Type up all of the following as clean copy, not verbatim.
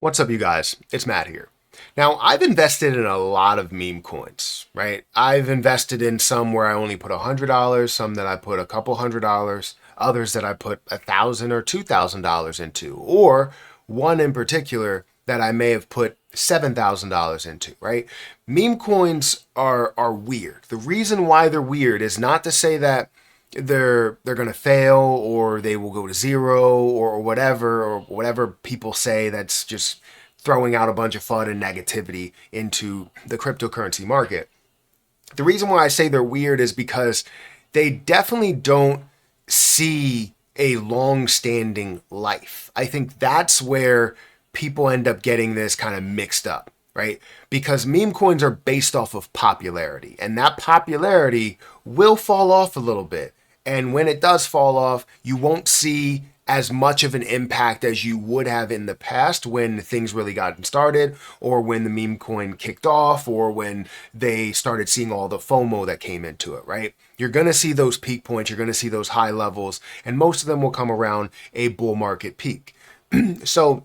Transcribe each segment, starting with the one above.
What's up, you guys? It's Matt here. Now, I've invested in a lot of meme coins, right? I've invested in some where I only put $100, some that I put a couple $100, others that I put $1,000 or $2,000 into, or one in particular that I may have put $7,000 into, right? Meme coins are weird. The reason why they're weird is not to say that they're going to fail or they will go to zero or whatever people say that's just throwing out a bunch of fun and negativity into the cryptocurrency market. The reason why I say they're weird is because they definitely don't see a long-standing life. I think that's where people end up getting this kind of mixed up, right? Because meme coins are based off of popularity, and that popularity will fall off a little bit. And when it does fall off, you won't see as much of an impact as you would have in the past when things really got started, or when the meme coin kicked off, or when they started seeing all the FOMO that came into it, right? You're going to see those peak points, you're going to see those high levels, and most of them will come around a bull market peak. So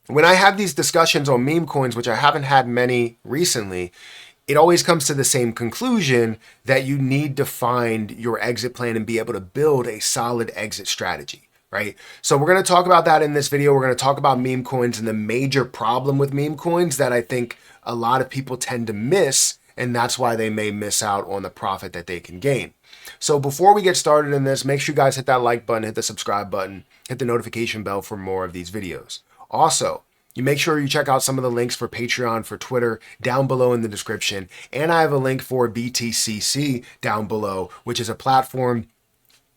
when I have these discussions on meme coins, which I haven't had many recently, it always comes to the same conclusion that you need to find your exit plan and be able to build a solid exit strategy, right? So we're going to talk about that in this video. We're going to talk about meme coins and the major problem with meme coins that I think a lot of people tend to miss, and that's why they may miss out on the profit that they can gain. So before we get started in this, make sure you guys hit that like button, hit the subscribe button, hit the notification bell for more of these videos. Also, you make sure you check out some of the links for Patreon, for Twitter, down below in the description. And I have a link for BTCC down below, which is a platform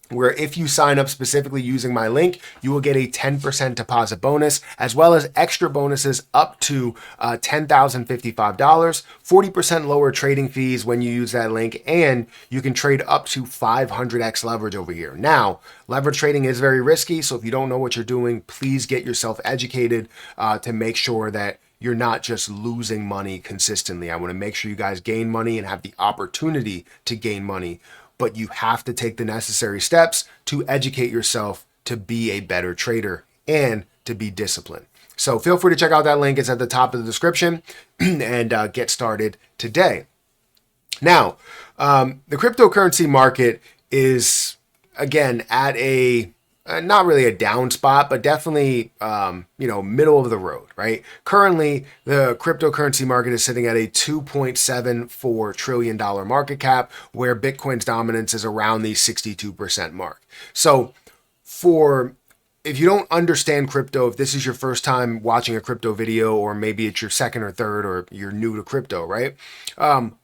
where if you sign up specifically using my link, you will get a 10% deposit bonus, as well as extra bonuses up to $10,055, 40% lower trading fees when you use that link, and you can trade up to 500x leverage over here. Now, leverage trading is very risky, so if you don't know what you're doing, please get yourself educated to make sure that you're not just losing money consistently. I want to make sure you guys gain money and have the opportunity to gain money, but you have to take the necessary steps to educate yourself to be a better trader and to be disciplined. So feel free to check out that link. It's at the top of the description and get started today. Now, the cryptocurrency market is, again, at a not really a down spot, but definitely, middle of the road, right? Currently, the cryptocurrency market is sitting at a $2.74 trillion market cap, where Bitcoin's dominance is around the 62% mark. So if you don't understand crypto, if this is your first time watching a crypto video, or maybe it's your second or third, or you're new to crypto, right?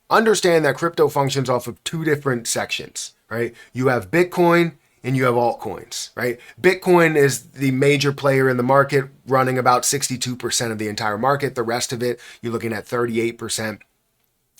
Understand that crypto functions off of two different sections, right? You have Bitcoin and you have altcoins, right? Bitcoin is the major player in the market, running about 62% of the entire market. The rest of it, you're looking at 38%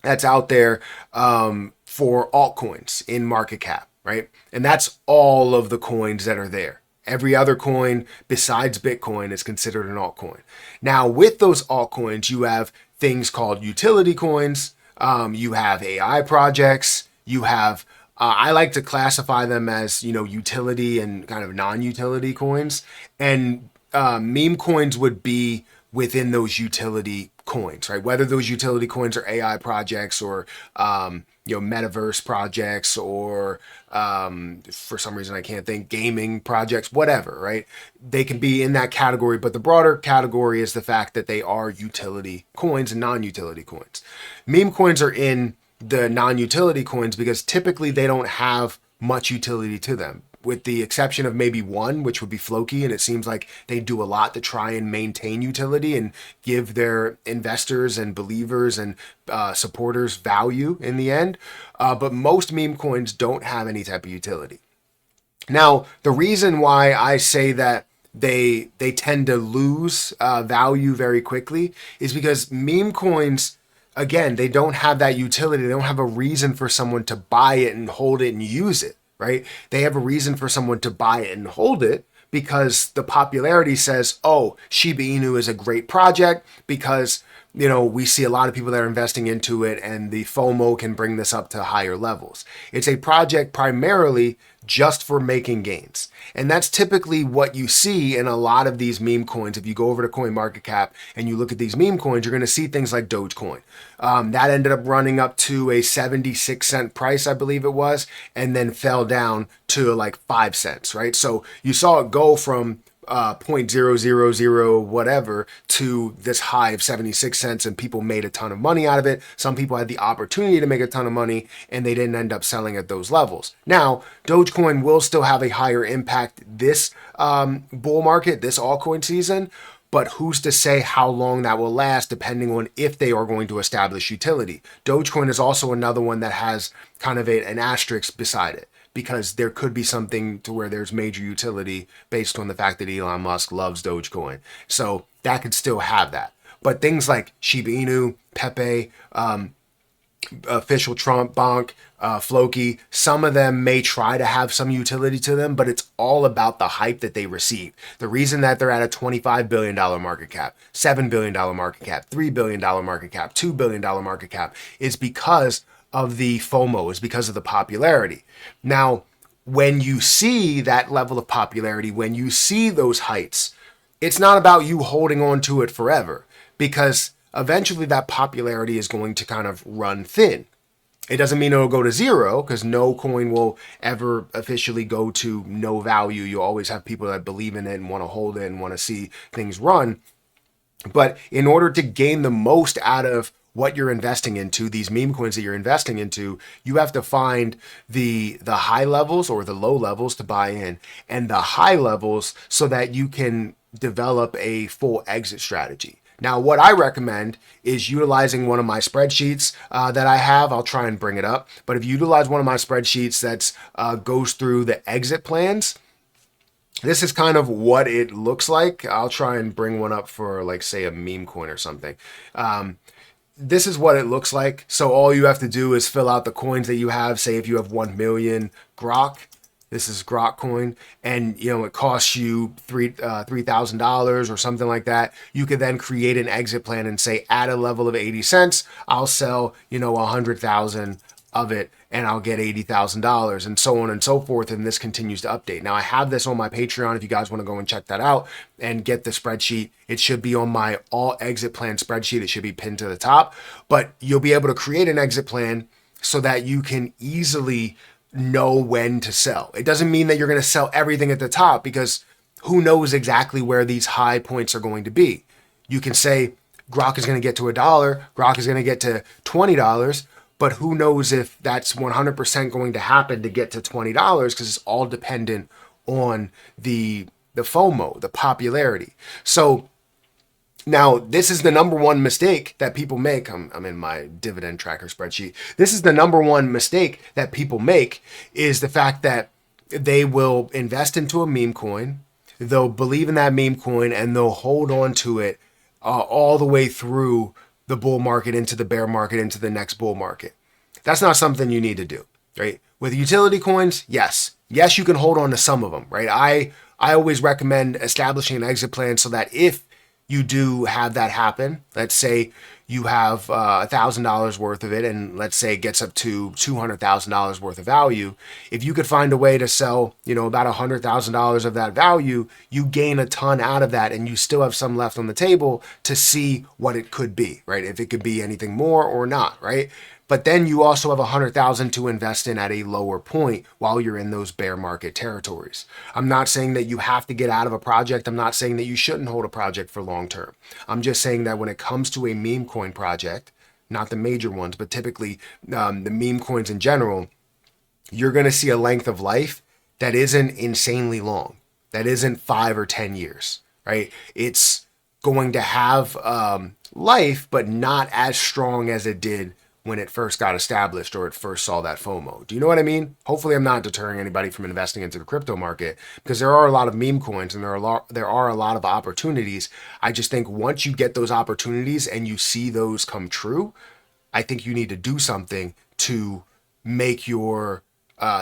that's out there for altcoins in market cap, right? And that's all of the coins that are there. Every other coin besides Bitcoin is considered an altcoin. Now, with those altcoins, you have things called utility coins. You have AI projects. You have I like to classify them as, utility and kind of non-utility coins. And meme coins would be within those utility coins, right? Whether those utility coins are AI projects or, metaverse projects, or for some reason I can't think, gaming projects, whatever, right? They can be in that category, but the broader category is the fact that they are utility coins and non-utility coins. Meme coins are in the non-utility coins because typically they don't have much utility to them, with the exception of maybe one, which would be Floki, and it seems like they do a lot to try and maintain utility and give their investors and believers and supporters value in the end. But most meme coins don't have any type of utility. Now, the reason why I say that they tend to lose value very quickly is because meme coins, again, they don't have that utility. They don't have a reason for someone to buy it and hold it and use it, right? They have a reason for someone to buy it and hold it because the popularity says, oh, Shiba Inu is a great project because, we see a lot of people that are investing into it, and the FOMO can bring this up to higher levels. It's a project primarily just for making gains. And that's typically what you see in a lot of these meme coins. If you go over to CoinMarketCap and you look at these meme coins, you're going to see things like Dogecoin. That ended up running up to a 76-cent price, I believe it was, and then fell down to like 5 cents, right? So you saw it go from 0.000 whatever to this high of 76 cents, and people made a ton of money out of it. Some people had the opportunity to make a ton of money and they didn't end up selling at those levels. Now, Dogecoin will still have a higher impact this bull market, this altcoin season, but who's to say how long that will last depending on if they are going to establish utility. Dogecoin is also another one that has kind of an asterisk beside it, because there could be something to where there's major utility based on the fact that Elon Musk loves Dogecoin. So that could still have that. But things like Shiba Inu, Pepe, official Trump, Bonk, Floki, some of them may try to have some utility to them, but it's all about the hype that they receive. The reason that they're at a $25 billion market cap, $7 billion market cap, $3 billion market cap, $2 billion market cap is because of the FOMO, is because of the popularity. Now, when you see that level of popularity, when you see those heights, it's not about you holding on to it forever, because eventually that popularity is going to kind of run thin. It doesn't mean it'll go to zero, because no coin will ever officially go to no value. You always have people that believe in it and want to hold it and want to see things run. But in order to gain the most out of what you're investing into, these meme coins that you're investing into, you have to find the high levels or the low levels to buy in, and the high levels so that you can develop a full exit strategy. Now, what I recommend is utilizing one of my spreadsheets that I have. I'll try and bring it up. But if you utilize one of my spreadsheets that goes through the exit plans, this is kind of what it looks like. I'll try and bring one up for, like, say, a meme coin or something. This is what it looks like. So all you have to do is fill out the coins that you have. Say if you have 1 million Grok, this is Grok coin, and it costs you $3,000 or something like that. You could then create an exit plan and say, at a level of 80 cents, I'll sell 100,000 of it, and I'll get $80,000, and so on and so forth. And this continues to update. Now, I have this on my Patreon if you guys want to go and check that out and get the spreadsheet. It should be on my all exit plan spreadsheet. It should be pinned to the top, but you'll be able to create an exit plan so that you can easily know when to sell. It doesn't mean that you're going to sell everything at the top, because who knows exactly where these high points are going to be. You can say Grok is going to get to $1, Grok is going to get to $20, but who knows if that's 100% going to happen to get to $20, because it's all dependent on the FOMO, the popularity. So now, this is the number one mistake that people make. I'm in my dividend tracker spreadsheet. This is the number one mistake that people make, is the fact that they will invest into a meme coin, they'll believe in that meme coin, and they'll hold on to it all the way through the bull market, into the bear market, into the next bull market. That's not something you need to do, right? With utility coins, yes, you can hold on to some of them, right? I always recommend establishing an exit plan so that if you do have that happen, let's say you have $1,000 worth of it, and let's say it gets up to $200,000 worth of value. If you could find a way to sell, about $100,000 of that value, you gain a ton out of that, and you still have some left on the table to see what it could be, right? If it could be anything more or not, right? But then you also have $100,000 to invest in at a lower point while you're in those bear market territories. I'm not saying that you have to get out of a project. I'm not saying that you shouldn't hold a project for long term. I'm just saying that when it comes to a meme coin project, not the major ones, but typically the meme coins in general, you're going to see a length of life that isn't insanely long. That isn't 5 or 10 years, right? It's going to have life, but not as strong as it did when it first got established or it first saw that FOMO. Do you know what I mean? Hopefully I'm not deterring anybody from investing into the crypto market, because there are a lot of meme coins and there are a lot of opportunities. I just think once you get those opportunities and you see those come true, I think you need to do something to make your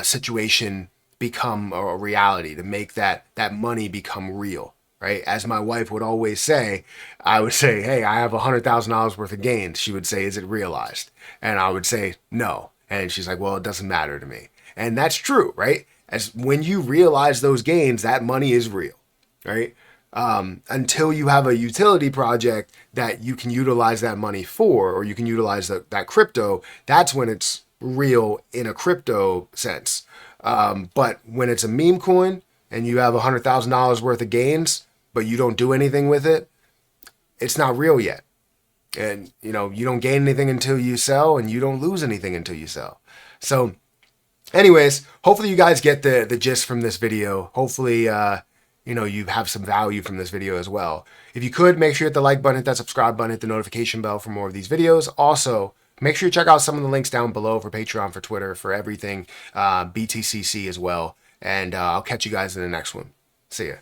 situation become a reality, to make that money become real. Right? As my wife would always say, I would say, hey, I have $100,000 worth of gains. She would say, is it realized? And I would say, no. And she's like, well, it doesn't matter to me. And that's true, right? As when you realize those gains, that money is real, right? Until you have a utility project that you can utilize that money for, or you can utilize that crypto, that's when it's real in a crypto sense. But when it's a meme coin and you have $100,000 worth of gains, but you don't do anything with it, it's not real yet. And, you don't gain anything until you sell, and you don't lose anything until you sell. So anyways, hopefully you guys get the gist from this video. Hopefully, you have some value from this video as well. If you could, make sure you hit the like button, hit that subscribe button, hit the notification bell for more of these videos. Also, make sure you check out some of the links down below for Patreon, for Twitter, for everything, BTCC as well. And I'll catch you guys in the next one. See ya.